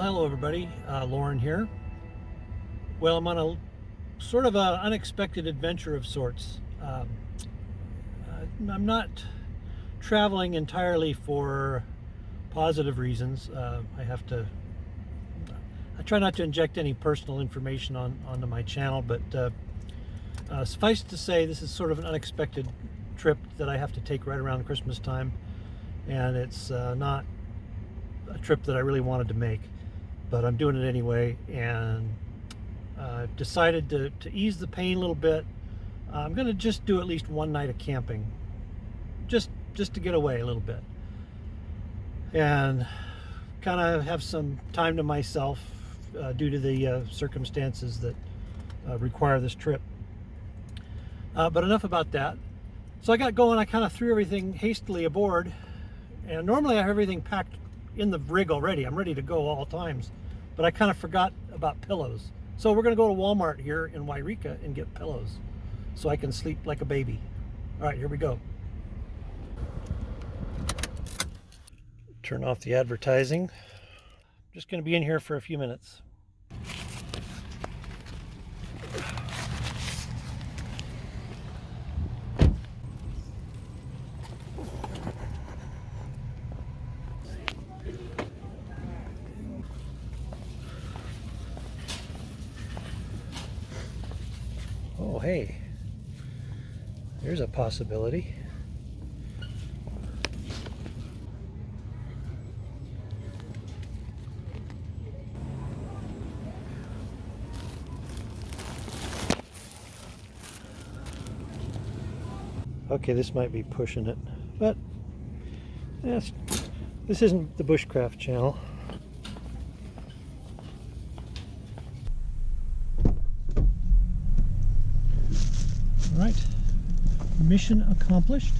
Hello everybody, Lauren here. Well, I'm on a sort of an unexpected adventure of sorts. I'm not traveling entirely for positive reasons. I try not to inject any personal information onto my channel, but suffice to say, this is sort of an unexpected trip that I have to take right around Christmas time, and it's not a trip that I really wanted to make, but I'm doing it anyway, and I've decided to ease the pain a little bit. I'm going to just do at least one night of camping, just to get away a little bit and kind of have some time to myself due to the circumstances that require this trip. But enough about that. So I got going. I kind of threw everything hastily aboard, and normally I have everything packed in the rig already. I'm ready to go all times, but I kind of forgot about pillows. So we're going to go to Walmart here in Wairika and get pillows so I can sleep like a baby. All right, here we go. Turn off the advertising. Just going to be in here for a few minutes. Oh, hey, there's a possibility. Okay, this might be pushing it, but yes, this isn't the Bushcraft channel. All right, mission accomplished.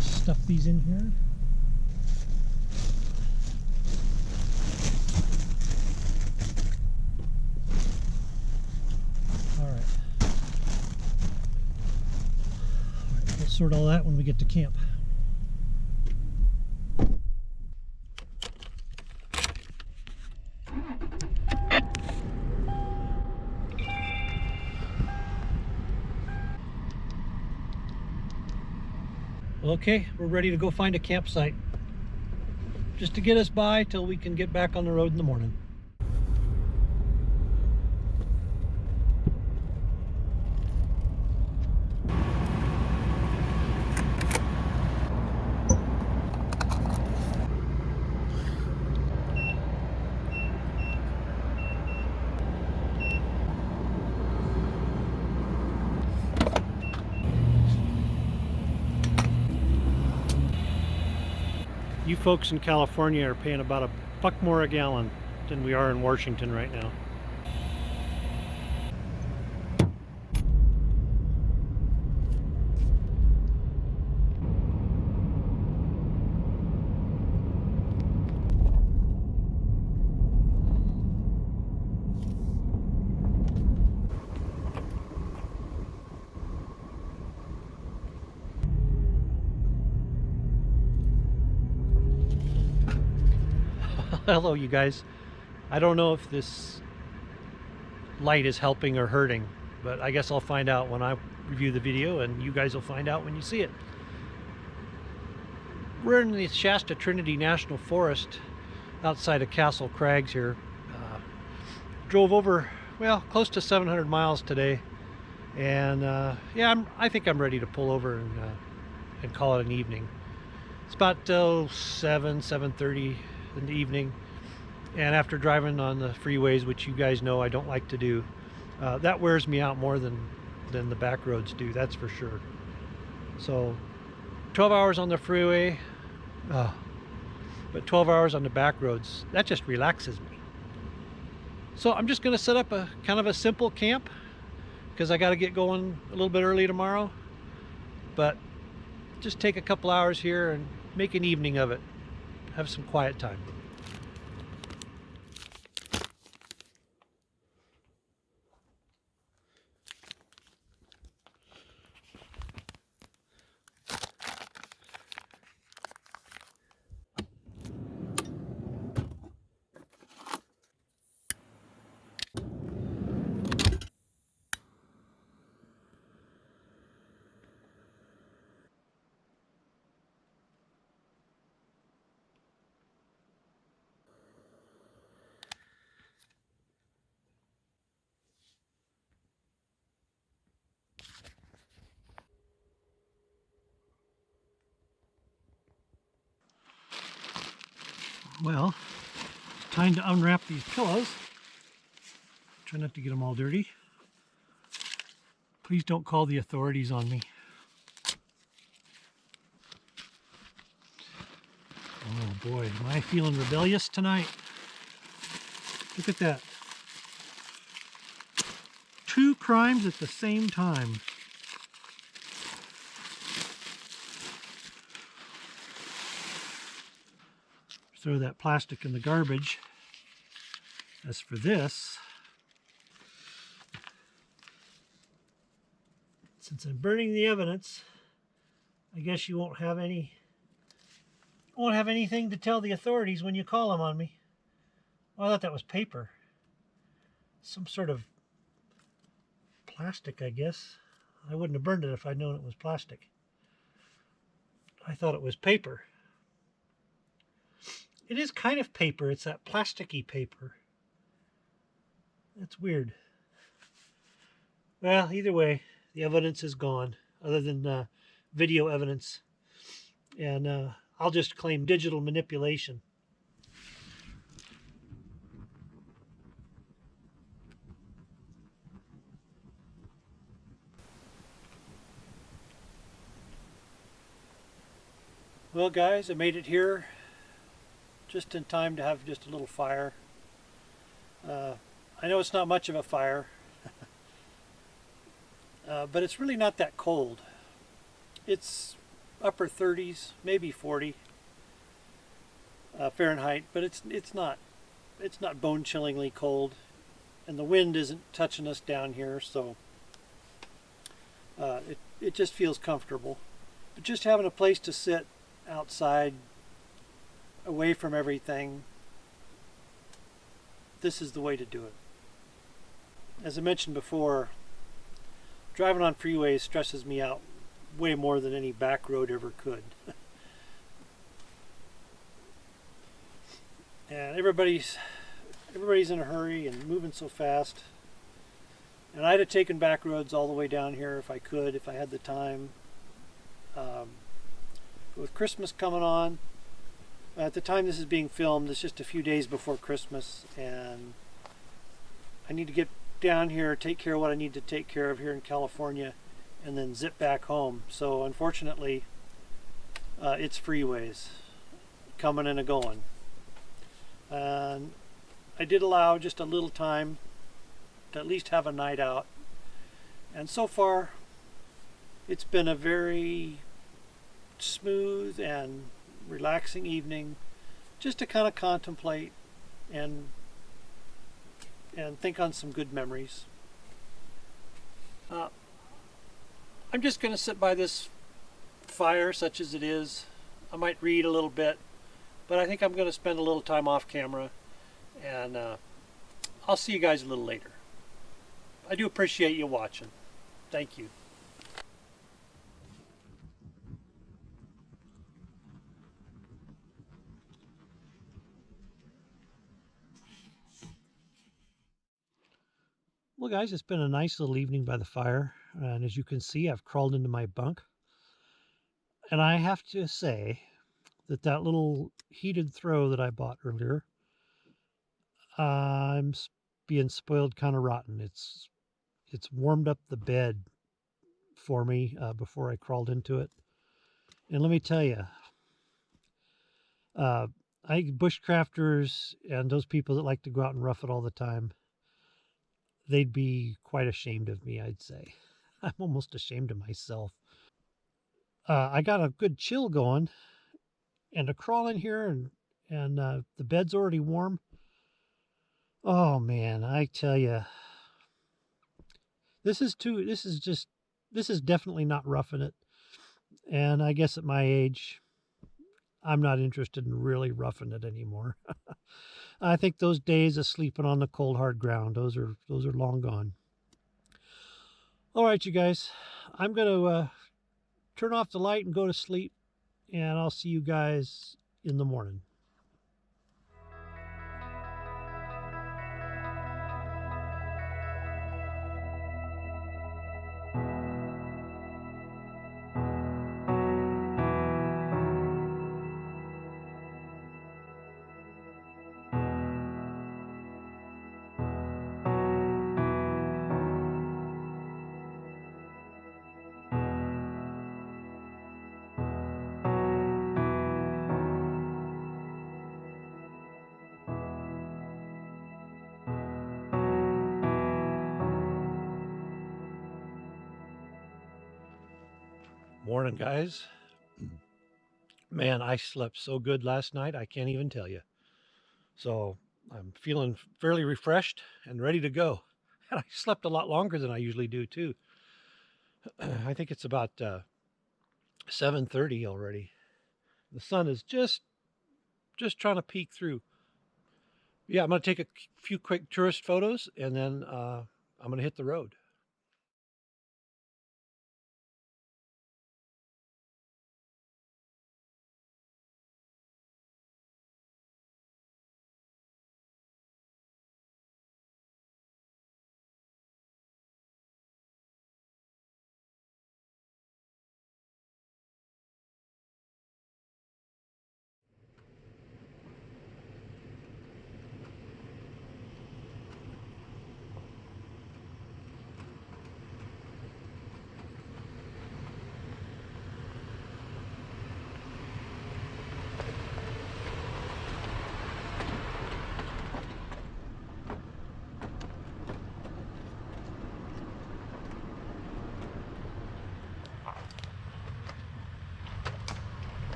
Stuff these in here. All right, we'll sort all that when we get to camp. Okay, we're ready to go find a campsite, just to get us by till we can get back on the road in the morning. You folks in California are paying about $1 more a gallon than we are in Washington right now. Hello you guys. I don't know if this light is helping or hurting, but I guess I'll find out when I review the video, and you guys will find out when you see it. We're in the Shasta-Trinity National Forest outside of Caste Crags here. Drove over, well, close to 700 miles today, and yeah, I think I'm ready to pull over and call it an evening. It's about 7:30 in the evening, and after driving on the freeways, which you guys know I don't like to do, that wears me out more than the back roads do, that's for sure. So 12 hours on the freeway, but 12 hours on the back roads, that just relaxes me. So I'm just going to set up a kind of a simple camp because I got to get going a little bit early tomorrow, but just take a couple hours here and make an evening of it. Have some quiet time. Well, it's time to unwrap these pillows. Try not to get them all dirty. Please don't call the authorities on me. Oh boy, am I feeling rebellious tonight. Look at that. 2 crimes at the same time. Throw that plastic in the garbage. As for this, since I'm burning the evidence, I guess you won't have anything to tell the authorities when you call them on me. Oh, I thought that was paper. Some sort of plastic, I guess. I wouldn't have burned it if I'd known it was plastic. I thought it was paper. It is kind of paper. It's that plasticky paper. That's weird. Well, either way, the evidence is gone, other than video evidence. And I'll just claim digital manipulation. Well, guys, I made it here just in time to have just a little fire. I know it's not much of a fire, but it's really not that cold. It's upper 30s, maybe 40 Fahrenheit, but it's not bone-chillingly cold, and the wind isn't touching us down here, so it just feels comfortable. But just having a place to sit outside, away from everything, this is the way to do it. As I mentioned before, driving on freeways stresses me out way more than any back road ever could. And everybody's in a hurry and moving so fast. And I'd have taken back roads all the way down here if I could, if I had the time. With Christmas coming on, at the time this is being filmed, it's just a few days before Christmas, and I need to get down here, take care of what I need to take care of here in California, and then zip back home. So unfortunately, it's freeways coming and a-going. And I did allow just a little time to at least have a night out. And so far, it's been a very smooth and relaxing evening, just to kind of contemplate and think on some good memories. I'm just going to sit by this fire, such as it is. I might read a little bit, but I think I'm going to spend a little time off camera, and I'll see you guys a little later. I do appreciate you watching. Thank you. Well, guys, it's been a nice little evening by the fire, and as you can see, I've crawled into my bunk. And I have to say that little heated throw that I bought earlier, I'm being spoiled kind of rotten. It's warmed up the bed for me before I crawled into it. And let me tell you, I think bushcrafters and those people that like to go out and rough it all the time, they'd be quite ashamed of me, I'd say. I'm almost ashamed of myself. I got a good chill going, and to crawl in here and the bed's already warm. Oh man, I tell you, this is definitely not roughing it. And I guess at my age, I'm not interested in really roughing it anymore. I think those days of sleeping on the cold hard ground, those are long gone. All right, you guys, I'm gonna turn off the light and go to sleep, and I'll see you guys in the morning. Morning, guys. Man, I slept so good last night, I can't even tell you. So I'm feeling fairly refreshed and ready to go. And I slept a lot longer than I usually do, too. I think it's about 7:30 already. The sun is just trying to peek through. Yeah, I'm going to take a few quick tourist photos, and then I'm going to hit the road.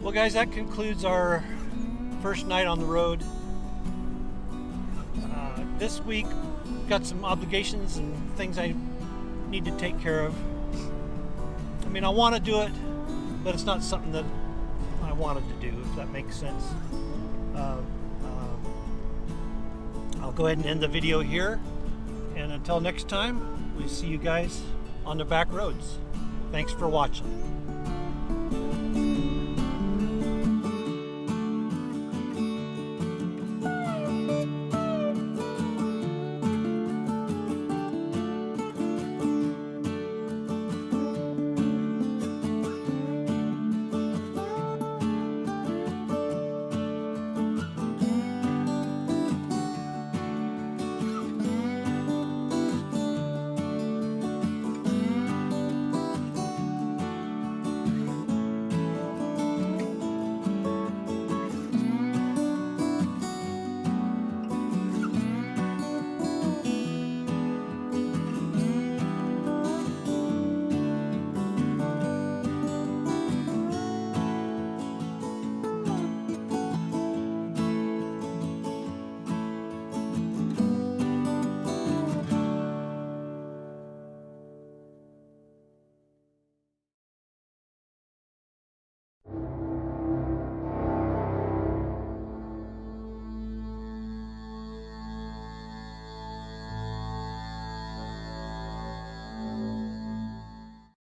Well, guys, that concludes our first night on the road. This week, got some obligations and things I need to take care of. I mean, I want to do it, but it's not something that I wanted to do, if that makes sense. I'll go ahead and end the video here, and until next time, we see you guys on the back roads. Thanks for watching.